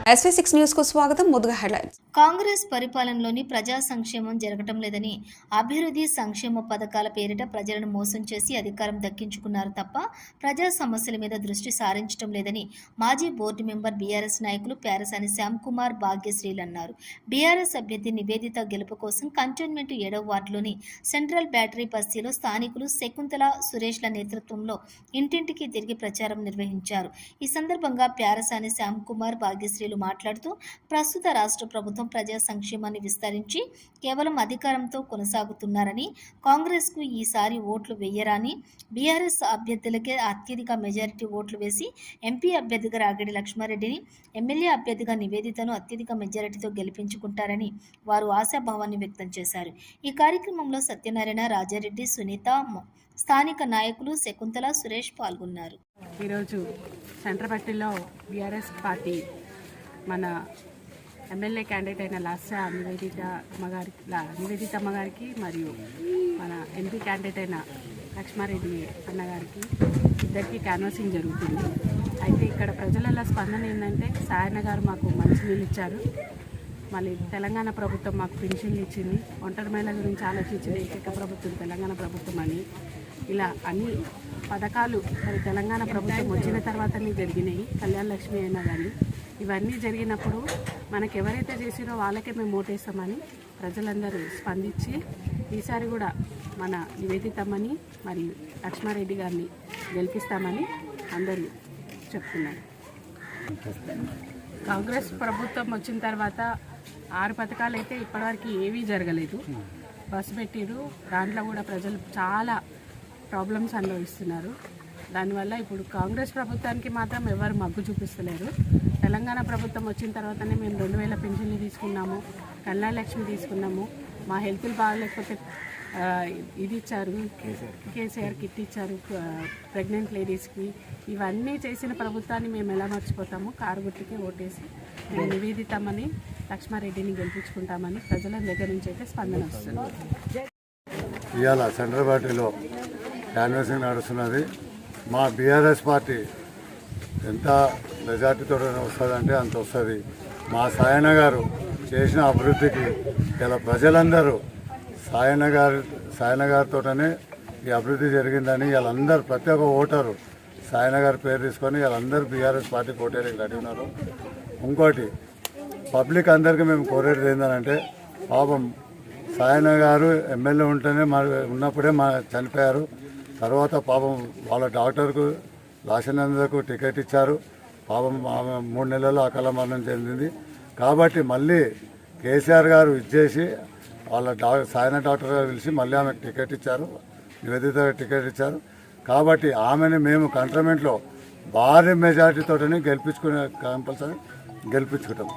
SV6 news కు స్వాగతం. ముందుగా హెడ్లైన్స్. కాంగ్రెస్ పరిపాలనలోని ప్రజా సంక్షేమం జరగటం లేదని, అభివృద్ధి సంక్షేమ పథకాల పేరిట ప్రజలను మోసం చేసి అధికారం దక్కించుకున్నారు తప్ప ప్రజా సమస్యల మీద దృష్టి సారించడం లేదని మాజీ బోర్డు మెంబర్ బీఆర్ఎస్ నాయకులు ప్యారసాని శ్యామ్ కుమార్ భాగ్యశ్రీలు అన్నారు. బీఆర్ఎస్ అభ్యర్థి నివేదిత గెలుపు కోసం కంటోన్మెంట్ 7వ వార్డులోని సెంట్రల్ బ్యాటరీ బస్తీలో స్థానికులు శకుంతల సురేష్ల నేతృత్వంలో ఇంటింటికి తిరిగి ప్రచారం నిర్వహించారు. ఈ సందర్భంగా ప్యారసాని శ్యామ్ కుమార్ భాగ్యశ్రీలు మాట్లాడుతూ ప్రస్తుత రాష్ట్ర ప్రభుత్వం ప్రజా సంక్షేమాన్ని విస్తరించి కేవలం అధికారంతో కొనసాగుతున్నారని, కాంగ్రెస్ కు ఈసారి ఓట్లు వేయరాని, బీఆర్ఎస్ అభ్యర్థులకే అత్యధిక మెజారిటీ ఓట్లు వేసి ఎంపీ అభ్యర్థిగా రాగిడి లక్ష్మారెడ్డిని, ఎమ్మెల్యే అభ్యర్థిగా నివేదితను అత్యధిక మెజారిటీతో గెలిపించుకుంటారని వారు ఆశాభావాన్ని వ్యక్తం చేశారు. ఈ కార్యక్రమంలో సత్యనారాయణ, రాజారెడ్డి, సునీత, స్థానిక నాయకులు శకుంతల, సురేష్ పాల్గొన్నారు. ఈరోజు సెంట్రపట్టిలో బీఆర్ఎస్ పార్టీ మన ఎమ్మెల్యే క్యాండిడేట్ అయిన లాస్య నివేదిత అమ్మగారికి మరియు మన ఎంపీ క్యాండిడేట్ అయిన లక్ష్మారెడ్డి అన్నగారికి ఇద్దరికి క్యాన్వాసింగ్ జరుగుతుంది. అయితే ఇక్కడ ప్రజల స్పందన ఏంటంటే, సాయన్న గారు మాకు మంచినీళ్ళు ఇచ్చారు, మళ్ళీ తెలంగాణ ప్రభుత్వం మాకు పెన్షన్లు ఇచ్చింది, ఒంటరి మహిళల గురించి ఆలోచించిన ఏకైక ప్రభుత్వం తెలంగాణ ప్రభుత్వం అని, ఇలా అన్ని పథకాలు మరి తెలంగాణ ప్రభుత్వం వచ్చిన తర్వాతనే జరిగినాయి. కళ్యాణ లక్ష్మి అయినా కానీ ఇవన్నీ జరిగినప్పుడు మనకు ఎవరైతే చేసిరో వాళ్ళకే మేము ఓటేస్తామని ప్రజలందరూ స్పందించి ఈసారి కూడా మన నివేదితమ్మని మరియు లక్ష్మారెడ్డి గారిని గెలిపిస్తామని అందరూ చెప్తున్నారు. కాంగ్రెస్ ప్రభుత్వం వచ్చిన తర్వాత 6 పథకాలు అయితే ఇప్పటివరకు ఏవీ జరగలేదు. బస్సు పెట్టిరు, దాంట్లో కూడా ప్రజలు చాలా ప్రాబ్లమ్స్ అనుభవిస్తున్నారు. దానివల్ల ఇప్పుడు కాంగ్రెస్ ప్రభుత్వానికి మాత్రం ఎవరు మగ్గు చూపిస్తలేరు. తెలంగాణ ప్రభుత్వం వచ్చిన తర్వాతనే మేము 2000 పెన్షన్లు తీసుకున్నాము, కళ్యాణ లక్ష్మి తీసుకున్నాము, మా హెల్త్లు బాగాలేకపోతే ఇది ఇచ్చారు, కేసీఆర్ కిట్ ఇచ్చారు ప్రెగ్నెంట్ లేడీస్కి. ఇవన్నీ చేసిన ప్రభుత్వాన్ని మేము ఎలా మర్చిపోతాము? కారు గుర్తుకే ఓటేసి మేము నివేదితమని లక్ష్మారెడ్డిని గెలిపించుకుంటామని ప్రజల దగ్గర నుంచి అయితే స్పందన వస్తుంది. ఇవాళ సెంట్రల్ పార్టీలో క్యాన్వాసింగ్ నడుస్తున్నది. మా బీఆర్ఎస్ పార్టీ ఎంత మెజార్టీతో వస్తుందంటే అంత వస్తుంది. మా సాయన్న గారు చేసిన అభివృద్ధికి ఇలా ప్రజలందరూ సాయన్న గారితోనే ఈ అభివృద్ధి జరిగిందని వీళ్ళందరూ ప్రతి ఒక్క ఓటరు సాయన్న గారి పేరు తీసుకొని వీళ్ళందరూ బీఆర్ఎస్ పార్టీకి ఓటేరికి రెడీ ఉన్నారు. ఇంకోటి పబ్లిక్ అందరికీ మేము కోరేది ఏంటంటే, పాపం సాయన్న గారు ఎమ్మెల్యే ఉన్నప్పుడే చనిపోయారు. తర్వాత పాపం వాళ్ళ డాక్టర్కు లాసనందకు టికెట్ ఇచ్చారు. పాపం 3 నెలల్లో అకాల మరణం చెందింది. కాబట్టి మళ్ళీ కేసీఆర్ గారు ఇచ్చేసి వాళ్ళ సాయన డాక్టర్ గారు పిలిచి మళ్ళీ ఆమెకు టికెట్ ఇచ్చారు, నివేదిత టికెట్ ఇచ్చారు. కాబట్టి ఆమెను మేము కంటోన్మెంట్లో భారీ మెజార్టీతోనే కంపల్సరీ గెలిపించుకుంటాం.